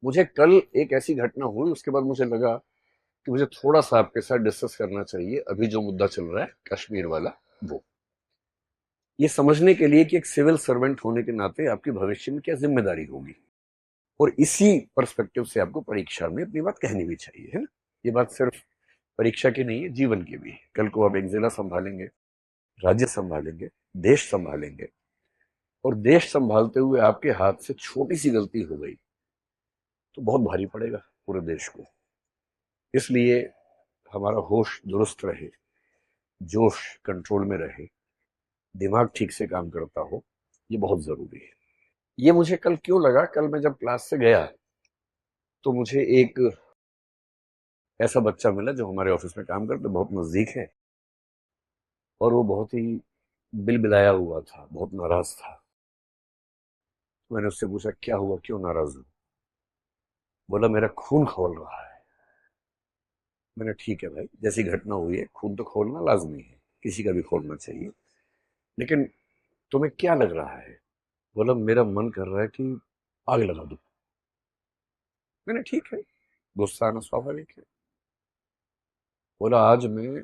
मुझे कल एक ऐसी घटना हुई, उसके बाद मुझे लगा कि मुझे थोड़ा सा आपके साथ डिस्कस करना चाहिए अभी जो मुद्दा चल रहा है कश्मीर वाला। वो ये समझने के लिए कि एक सिविल सर्वेंट होने के नाते आपकी भविष्य में क्या जिम्मेदारी होगी, और इसी पर्सपेक्टिव से आपको परीक्षा में अपनी बात कहनी भी चाहिए, है ना। ये बात सिर्फ परीक्षा की नहीं है, जीवन की भी है। कल को आप एक जिला संभालेंगे, राज्य संभालेंगे, देश संभालेंगे, और देश संभालते हुए आपके हाथ से छोटी सी गलती हो गई तो बहुत भारी पड़ेगा पूरे देश को। इसलिए हमारा होश दुरुस्त रहे, जोश कंट्रोल में रहे, दिमाग ठीक से काम करता हो, ये बहुत जरूरी है। ये मुझे कल क्यों लगा, कल मैं जब क्लास से गया तो मुझे एक ऐसा बच्चा मिला जो हमारे ऑफिस में काम करता, बहुत नजदीक है, और वो बहुत ही बिलबिलाया हुआ था, बहुत नाराज था। मैंने उससे पूछा क्या हुआ, क्यों नाराज हो। बोला मेरा खून खौल रहा है। मैंने ठीक है भाई, जैसी घटना हुई है खून तो खोलना लाजमी है, किसी का भी खोलना चाहिए, लेकिन तुम्हें क्या लग रहा है। बोला मेरा मन कर रहा है कि आग लगा दूं। मैंने ठीक है, गुस्सा आना स्वाभाविक है। बोला आज मैं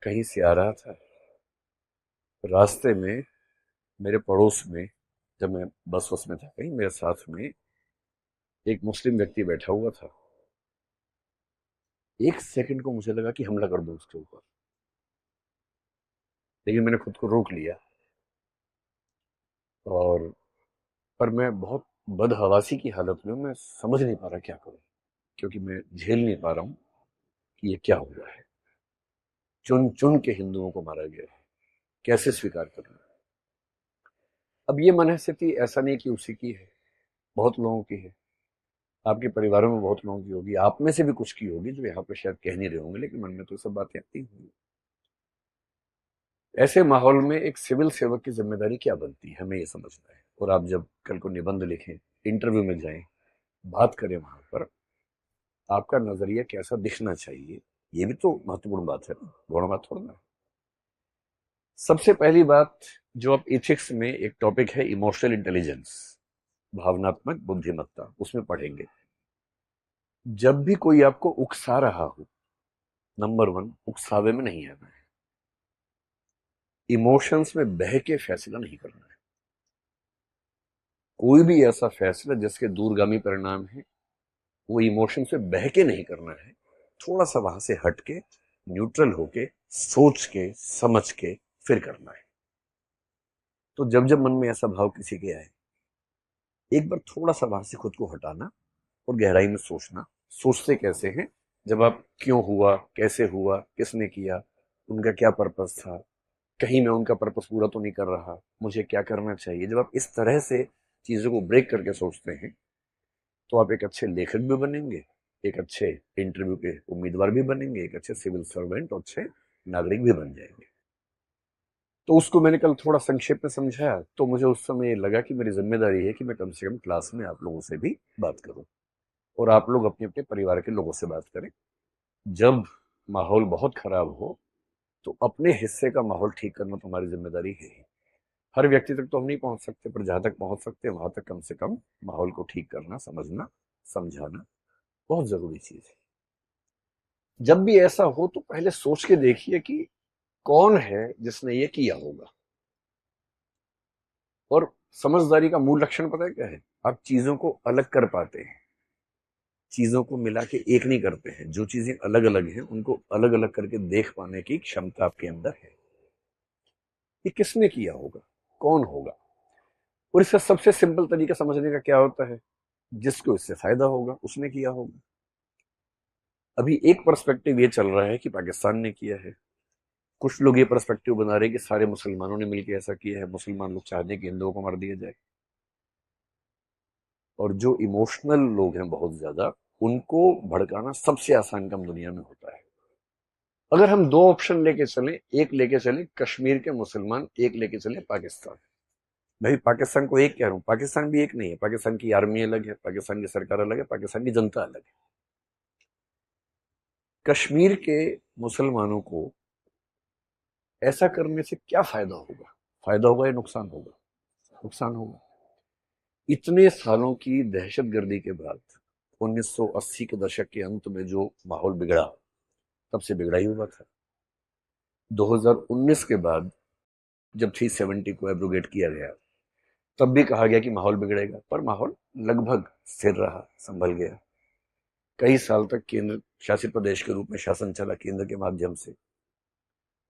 कहीं से आ रहा था, रास्ते में मेरे पड़ोस में, जब मैं बस वस में था कहीं, मेरे साथ में एक मुस्लिम व्यक्ति बैठा हुआ था। एक सेकंड को मुझे लगा कि हमला कर दूं उसके ऊपर, लेकिन मैंने खुद को रोक लिया। और पर मैं बहुत बदहवासी की हालत में, मैं समझ नहीं पा रहा क्या करूं, क्योंकि मैं झेल नहीं पा रहा हूं कि ये क्या हुआ है। चुन चुन के हिंदुओं को मारा गया है, कैसे स्वीकार करूं। अब ये मनहस्थिति ऐसा नहीं कि उसी की है, बहुत लोगों की है, आपके परिवारों में बहुत लोगों की होगी, आप में से भी कुछ की होगी जो यहाँ पे शायद कह नहीं रहे होंगे, लेकिन मन में तो सब बातें आती होंगी। ऐसे माहौल में एक सिविल सेवक की जिम्मेदारी क्या बनती है, हमें ये समझना है। और आप जब कल को निबंध लिखें, इंटरव्यू में जाएं, बात करें, वहां पर आपका नजरिया कैसा दिखना चाहिए, ये भी तो महत्वपूर्ण बात है ना, गौण बात थोड़ा ना। सबसे पहली बात जो आप इथिक्स में एक टॉपिक है इमोशनल इंटेलिजेंस, भावनात्मक बुद्धिमत्ता, उसमें पढ़ेंगे। जब भी कोई आपको उकसा रहा हो, नंबर वन, उकसावे में नहीं आना है, इमोशंस में बह के फैसला नहीं करना है। कोई भी ऐसा फैसला जिसके दूरगामी परिणाम है, वो इमोशन से बह के नहीं करना है, थोड़ा सा वहां से हट के, न्यूट्रल होके, सोच के समझ के फिर करना है। तो जब जब मन में ऐसा भाव किसी के आए, एक बार थोड़ा सा वहां से खुद को हटाना और गहराई में सोचना। सोचते कैसे हैं, जब आप क्यों हुआ, कैसे हुआ, किसने किया, उनका क्या पर्पस था, कहीं मैं उनका पर्पस पूरा तो नहीं कर रहा, मुझे क्या करना चाहिए। जब आप इस तरह से चीजों को ब्रेक करके सोचते हैं तो आप एक अच्छे लेखक भी बनेंगे, एक अच्छे इंटरव्यू के उम्मीदवार भी बनेंगे, एक अच्छे सिविल सर्वेंट और अच्छे नागरिक भी बन जाएंगे। तो उसको मैंने कल थोड़ा संक्षेप में समझाया, तो मुझे उस समय ये लगा कि मेरी जिम्मेदारी है कि मैं कम से कम क्लास में आप लोगों से भी बात करूं, और आप लोग अपने अपने परिवार के लोगों से बात करें। जब माहौल बहुत खराब हो तो अपने हिस्से का माहौल ठीक करना तुम्हारी जिम्मेदारी है ही। हर व्यक्ति तक तो हम नहीं पहुंच सकते, पर जहां तक पहुंच सकते हैं वहां तक कम से कम माहौल को ठीक करना, समझना, समझाना बहुत जरूरी चीज है। जब भी ऐसा हो तो पहले सोच के देखिए कि कौन है जिसने ये किया होगा। और समझदारी का मूल लक्षण पता है क्या है, आप चीजों को अलग कर पाते हैं, चीजों को मिला के एक नहीं करते हैं। जो चीजें अलग अलग हैं उनको अलग अलग करके देख पाने की क्षमता आपके अंदर है। ये किसने किया होगा, कौन होगा। और इसका सबसे सिंपल तरीका समझने का क्या होता है, जिसको इससे फायदा होगा उसने किया होगा। अभी एक पर्सपेक्टिव ये चल रहा है कि पाकिस्तान ने किया है, कुछ लोग ये पर्सपेक्टिव बना रहे हैं कि सारे मुसलमानों ने मिलकर ऐसा किया है, मुसलमान लोग चाहते हैं कि हिंदुओं को मार दिया जाए। और जो इमोशनल लोग हैं बहुत ज्यादा, उनको भड़काना सबसे आसान काम दुनिया में होता है। अगर हम दो ऑप्शन लेके चलें, एक लेके चलें कश्मीर के मुसलमान, एक लेके चलें पाकिस्तान। भाई पाकिस्तान को एक कह रहा हूं, पाकिस्तान भी एक नहीं है, पाकिस्तान की आर्मी अलग है, पाकिस्तान की सरकार अलग है, पाकिस्तान की जनता अलग है। कश्मीर के मुसलमानों को ऐसा करने से क्या फायदा होगा, फायदा होगा या नुकसान होगा, नुकसान होगा। इतने सालों की दहशतगर्दी के बाद 1980 के दशक के अंत में जो माहौल बिगड़ा, तब से बिगड़ा ही हुआ था। 2019 के बाद जब 370 को एब्रोगेट किया गया, तब भी कहा गया कि माहौल बिगड़ेगा, पर माहौल लगभग स्थिर रहा, संभल गया। कई साल तक केंद्र शासित प्रदेश के रूप में शासन चला केंद्र के माध्यम से।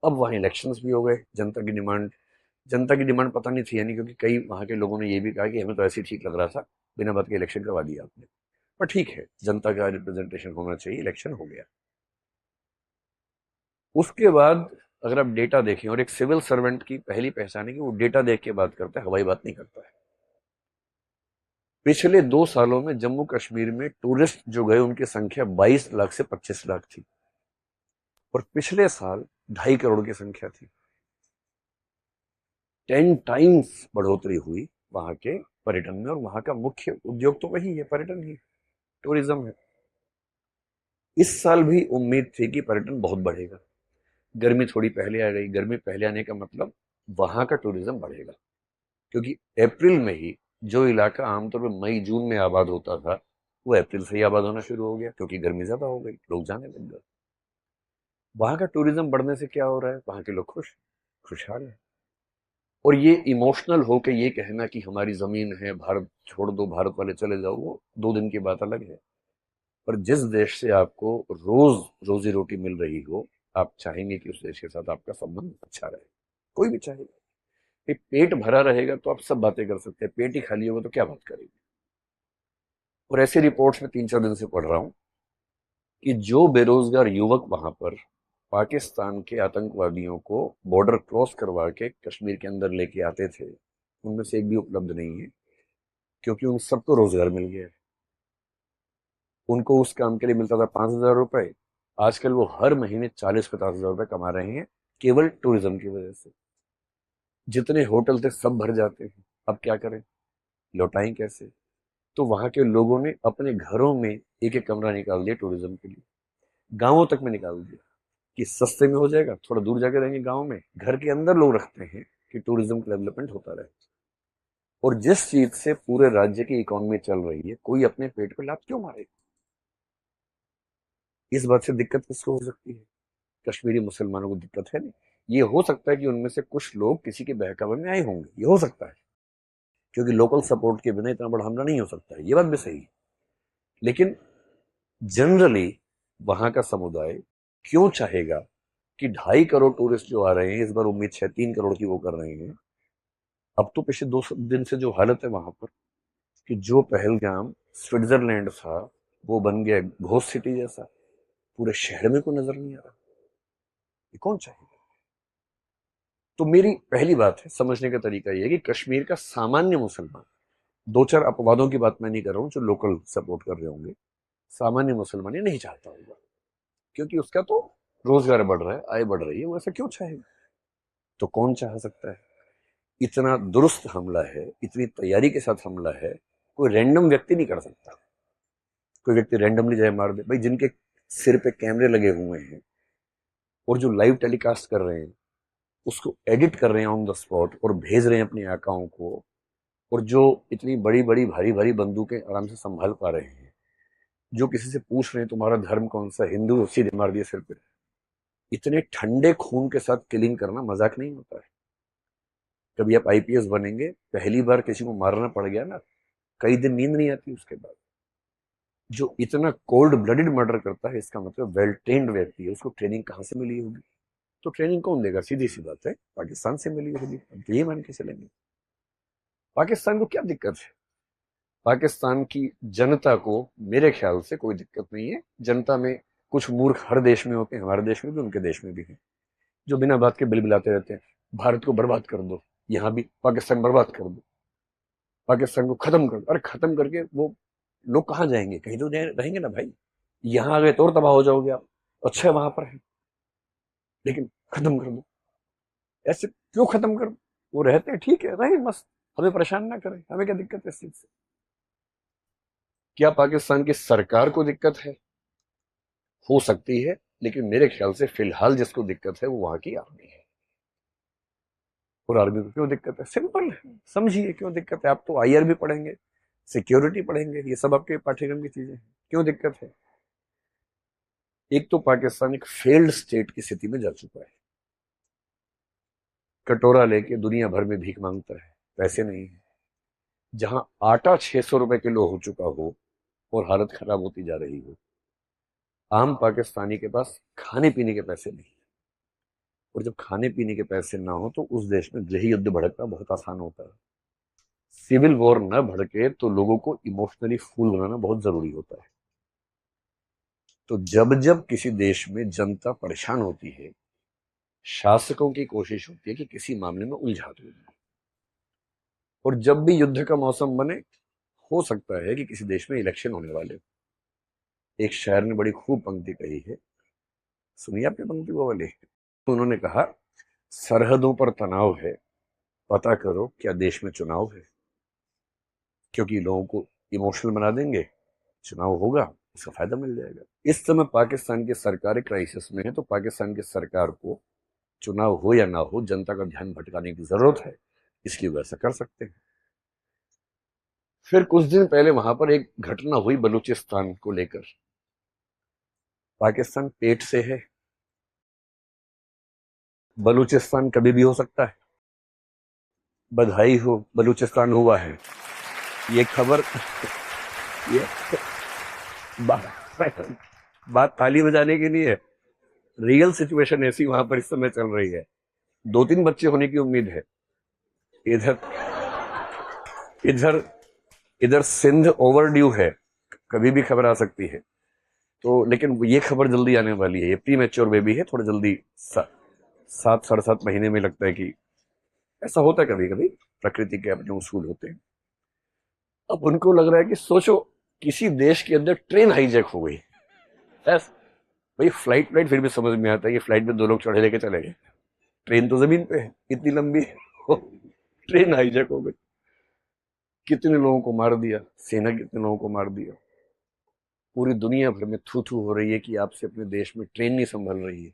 अब वहां इलेक्शंस भी हो गए। जनता की डिमांड पता नहीं थी, यानी क्योंकि कई वहां के लोगों ने ये भी कहा कि हमें तो ऐसे ही ठीक लग रहा था, बिना बात के इलेक्शन करवा दिया आपने। पर ठीक है, जनता का रिप्रेजेंटेशन होना चाहिए, इलेक्शन हो गया। उसके बाद अगर आप डेटा देखें, और एक सिविल सर्वेंट की पहली पहचान है कि वो डेटा देख के बात करता है, हवाई बात नहीं करता है। पिछले 2 सालों में जम्मू कश्मीर में टूरिस्ट जो गए उनकी संख्या 22 लाख से 25 लाख थी, और पिछले साल 2.5 करोड़ की संख्या थी। 10 टाइम्स बढ़ोतरी हुई वहां के पर्यटन में, और वहां का मुख्य उद्योग तो वही है, पर्यटन ही, टूरिज्म है। इस साल भी उम्मीद थी कि पर्यटन बहुत बढ़ेगा। गर्मी थोड़ी पहले आ गई। गर्मी पहले आने का मतलब वहां का टूरिज्म बढ़ेगा, क्योंकि अप्रैल में ही जो इलाका आमतौर पर मई जून में आबाद होता था, वो अप्रैल से ही आबाद होना शुरू हो गया, क्योंकि गर्मी ज्यादा हो गई, लोग जाने लग गए। वहां का टूरिज्म बढ़ने से क्या हो रहा है, वहां के लोग खुशहाल है। और ये इमोशनल हो के ये कहना कि हमारी जमीन है, भारत छोड़ दो, भारत वाले चले जाओ, वो 2 दिन की बात अलग है। पर जिस देश से आपको रोज रोजी रोटी मिल रही हो, आप चाहेंगे कि उस देश के साथ आपका संबंध अच्छा रहे। कोई भी चाहेगा। पेट भरा रहेगा तो आप सब बातें कर सकते हैं, पेट ही खाली होगा तो क्या बात करेंगे। और ऐसी रिपोर्ट्स में 3-4 दिन से पढ़ रहा हूं कि जो बेरोजगार युवक वहां पर पाकिस्तान के आतंकवादियों को बॉर्डर क्रॉस करवा के कश्मीर के अंदर लेके आते थे, उनमें से एक भी उपलब्ध नहीं है, क्योंकि उन सबको रोजगार मिल गया है। उनको उस काम के लिए मिलता था 5,000 रुपए, आजकल वो हर महीने 40-50 हजार रुपए कमा रहे हैं, केवल टूरिज्म की वजह से। जितने होटल थे सब भर जाते हैं। अब क्या करें, लौटाएं कैसे? तो वहां के लोगों ने अपने घरों में एक एक कमरा निकाल दिया टूरिज्म के लिए, गांवों तक में निकाल दिया कि सस्ते में हो जाएगा, थोड़ा दूर जाके रहेंगे गांव में, घर के अंदर लोग रखते हैं कि टूरिज्म का डेवलपमेंट होता रहे। और जिस चीज से पूरे राज्य की इकोनॉमी चल रही है, कोई अपने पेट पे लात क्यों मारे? इस बात से दिक्कत किसको हो सकती है? कश्मीरी मुसलमानों को दिक्कत है नहीं। ये हो सकता है कि उनमें से कुछ लोग किसी के बहकावे में आए होंगे, ये हो सकता है, क्योंकि लोकल सपोर्ट के बिना इतना बड़ा हमला नहीं हो सकता है, ये बात भी सही है। लेकिन जनरली वहां का समुदाय क्यों चाहेगा कि 2.5 करोड़ टूरिस्ट जो आ रहे हैं, इस बार उम्मीद है 3 करोड़ की वो कर रहे हैं। अब तो पिछले 2 दिन से जो हालत है वहां पर, कि जो पहलगाम स्विट्जरलैंड था, वो बन गया घोस्ट सिटी जैसा, पूरे शहर में कोई नजर नहीं आ रहा। ये कौन चाहेगा? तो मेरी पहली बात है, समझने का तरीका यह है कि कश्मीर का सामान्य मुसलमान, 2-4 अपवादों की बात मैं नहीं कर रहा हूं जो लोकल सपोर्ट कर रहे होंगे, सामान्य मुसलमान ये नहीं चाहता होगा, क्योंकि उसका तो रोजगार बढ़ रहा है, आय बढ़ रही है, वो ऐसा क्यों चाहेगा? तो कौन चाह सकता है? इतना दुरुस्त हमला है, इतनी तैयारी के साथ हमला है, कोई रैंडम व्यक्ति नहीं कर सकता। कोई व्यक्ति रैंडमली जाए मार दे भाई? जिनके सिर पे कैमरे लगे हुए हैं और जो लाइव टेलीकास्ट कर रहे हैं, उसको एडिट कर रहे हैं ऑन द स्पॉट और भेज रहे हैं अपने आकाओं को, और जो इतनी बड़ी बड़ी भारी भारी बंदूकें आराम से संभाल पा रहे हैं, जो किसी से पूछ रहे हैं तुम्हारा धर्म कौन सा, हिंदू, सीधे मार दिए सिर पे। इतने ठंडे खून के साथ किलिंग करना मजाक नहीं होता है। कभी आप आईपीएस बनेंगे, पहली बार किसी को मारना पड़ गया ना, कई दिन नींद नहीं आती उसके बाद। जो इतना कोल्ड ब्लडेड मर्डर करता है, इसका मतलब वेल ट्रेन्ड व्यक्ति है, उसको ट्रेनिंग कहां से मिली होगी? तो ट्रेनिंग कौन देगा? सीधी सी बात है, पाकिस्तान से मिली होगी। अब तो ये मान के चलेंगे। पाकिस्तान को क्या दिक्कत है? पाकिस्तान की जनता को मेरे ख्याल से कोई दिक्कत नहीं है। जनता में कुछ मूर्ख हर देश में होते हैं, हमारे देश में भी, उनके देश में भी हैं, जो बिना बात के बिलबिलाते रहते हैं, भारत को बर्बाद कर दो, यहां भी पाकिस्तान बर्बाद कर दो, पाकिस्तान को खत्म कर दो। अरे खत्म करके वो लोग कहाँ जाएंगे? कहीं तो रहेंगे ना भाई। यहां आ गए तो और तबाह हो जाओगे आप। अच्छा वहां पर है, लेकिन खत्म कर दो। ऐसे क्यों खत्म कर दो? वो रहते हैं, ठीक है, रहे मस्त, हमें परेशान ना करें, हमें क्या दिक्कत है इस चीज से? क्या पाकिस्तान की सरकार को दिक्कत है? हो सकती है, लेकिन मेरे ख्याल से फिलहाल जिसको दिक्कत है वो वहां की आर्मी है। और आर्मी को क्यों दिक्कत है? सिंपल है, समझिए क्यों दिक्कत है। आप तो आईआर भी पढ़ेंगे, सिक्योरिटी पढ़ेंगे, ये सब आपके पाठ्यक्रम की चीजें हैं। क्यों दिक्कत है? एक तो पाकिस्तान एक फेल्ड स्टेट की स्थिति में जा चुका है, कटोरा लेके दुनिया भर में भीख मांगता है, पैसे नहीं है। जहां आटा 600 रुपए किलो हो चुका हो और हालत खराब होती जा रही हो, आम पाकिस्तानी के पास खाने पीने के पैसे नहीं। और जब खाने पीने के पैसे ना हो तो उस देश में गृह युद्ध भड़कना बहुत आसान होता है। सिविल वॉर न भड़के तो लोगों को इमोशनली फूल बनाना बहुत जरूरी होता है। तो जब जब किसी देश में जनता परेशान होती है, शासकों की कोशिश होती है कि किसी मामले में उलझा दो। और जब भी युद्ध का मौसम बने, हो सकता है कि किसी देश में इलेक्शन होने वाले। एक शायर ने बड़ी खूब पंक्ति कही है, सुनिए आपने पंक्ति वो वाली। तो उन्होंने कहा, सरहदों पर तनाव है, पता करो क्या देश में चुनाव है। क्योंकि लोगों को इमोशनल बना देंगे, चुनाव होगा, उसका फायदा मिल जाएगा। इस समय पाकिस्तान की सरकार क्राइसिस में है, तो पाकिस्तान की सरकार को चुनाव हो या ना हो जनता का ध्यान भटकाने की जरूरत है, इसलिए वैसा कर सकते हैं। फिर कुछ दिन पहले वहां पर एक घटना हुई बलूचिस्तान को लेकर। पाकिस्तान पेट से है, बलूचिस्तान कभी भी हो सकता है। बधाई हो, बलूचिस्तान हुआ है। ये खबर ये बात ताली बजाने की नहीं है, रियल सिचुएशन ऐसी वहां पर इस समय चल रही है। 2-3 बच्चे होने की उम्मीद है। इधर इधर इधर सिंध ओवर ड्यू है, कभी भी खबर आ सकती है। तो लेकिन ये खबर जल्दी आने वाली है। ये प्री मैच्योर बेबी है, थोड़ा जल्दी 7-7.5 महीने में लगता है कि ऐसा होता है कभी कभी, प्रकृति के अपने उसूल होते हैं। अब उनको लग रहा है कि सोचो किसी देश के अंदर ट्रेन हाईजैक हो गई। भाई फ्लाइट फिर भी समझ में आता है कि फ्लाइट में 2 लोग चढ़े लेके चले गए, ट्रेन तो जमीन पे है, इतनी लंबी है। ट्रेन हाईजैक हो गई, कितने लोगों को मार दिया, सेना कितने लोगों को मार दिया। पूरी दुनिया भर में थू थू हो रही है कि आपसे अपने देश में ट्रेन नहीं संभल रही है।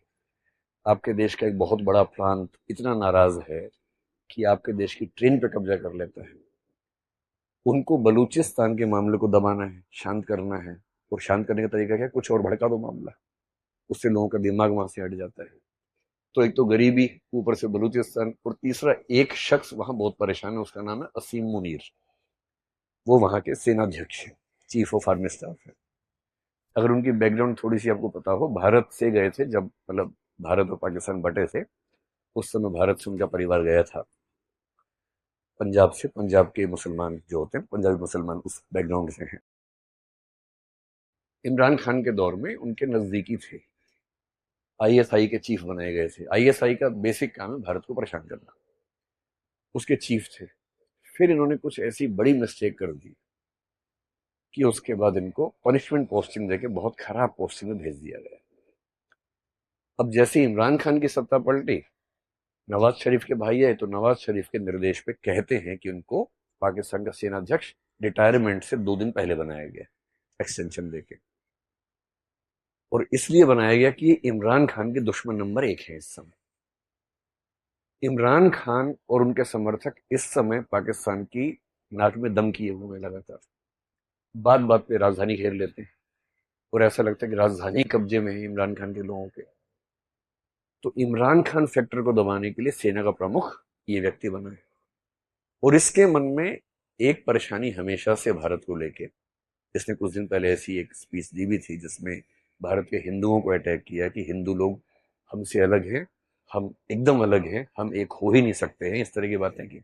आपके देश का एक बहुत बड़ा प्रांत इतना नाराज है कि आपके देश की ट्रेन पे कब्जा कर लेता है। उनको बलूचिस्तान के मामले को दबाना है, शांत करना है। और शांत करने का तरीका क्या है? कुछ और भड़का दो मामला, उससे लोगों का दिमाग वहां से हट जाता है। तो एक तो गरीबी, ऊपर से बलूचिस्तान, और तीसरा एक शख्स वहां बहुत परेशान है, उसका नाम है असीम मुनीर। वो वहां के सेनाध्यक्ष है, चीफ ऑफ आर्मी स्टाफ है। अगर उनकी बैकग्राउंड थोड़ी सी आपको पता हो, भारत से गए थे जब, मतलब भारत और पाकिस्तान बटे थे, उस समय भारत से उनका परिवार गया था पंजाब से। पंजाब के मुसलमान जो होते हैं, पंजाबी मुसलमान, उस बैकग्राउंड से हैं। इमरान खान के दौर में उनके नजदीकी थे, आईएसआई के चीफ बनाए गए थे। आईएसआई का बेसिक काम है भारत को परेशान करना, उसके चीफ थे। फिर इन्होंने कुछ ऐसी बड़ी मिस्टेक कर दी कि उसके बाद इनको पनिशमेंट पोस्टिंग देके बहुत खराब पोस्टिंग में भेज दिया गया। अब जैसे इमरान खान की सत्ता पलटी, नवाज शरीफ के भाई है, तो नवाज शरीफ के निर्देश पे कहते हैं कि उनको पाकिस्तान का सेनाध्यक्ष रिटायरमेंट से 2 दिन पहले बनाया गया, एक्सटेंशन देके। और इसलिए बनाया गया कि इमरान खान के दुश्मन नंबर 1 है इस समय। इमरान खान और उनके समर्थक इस समय पाकिस्तान की नाक में दम किए हुए हैं लगातार, बात बात पे राजधानी घेर लेते हैं। और ऐसा लगता है कि राजधानी कब्जे में है इमरान खान के लोगों के। तो इमरान खान फैक्टर को दबाने के लिए सेना का प्रमुख ये व्यक्ति बना है। और इसके मन में एक परेशानी हमेशा से भारत को लेके, इसने कुछ दिन पहले ऐसी एक स्पीच दी भी थी जिसमें भारत के हिंदुओं को अटैक किया कि हिंदू लोग हमसे अलग हैं, हम एकदम अलग हैं, हम एक हो ही नहीं सकते हैं, इस तरह की बातें की।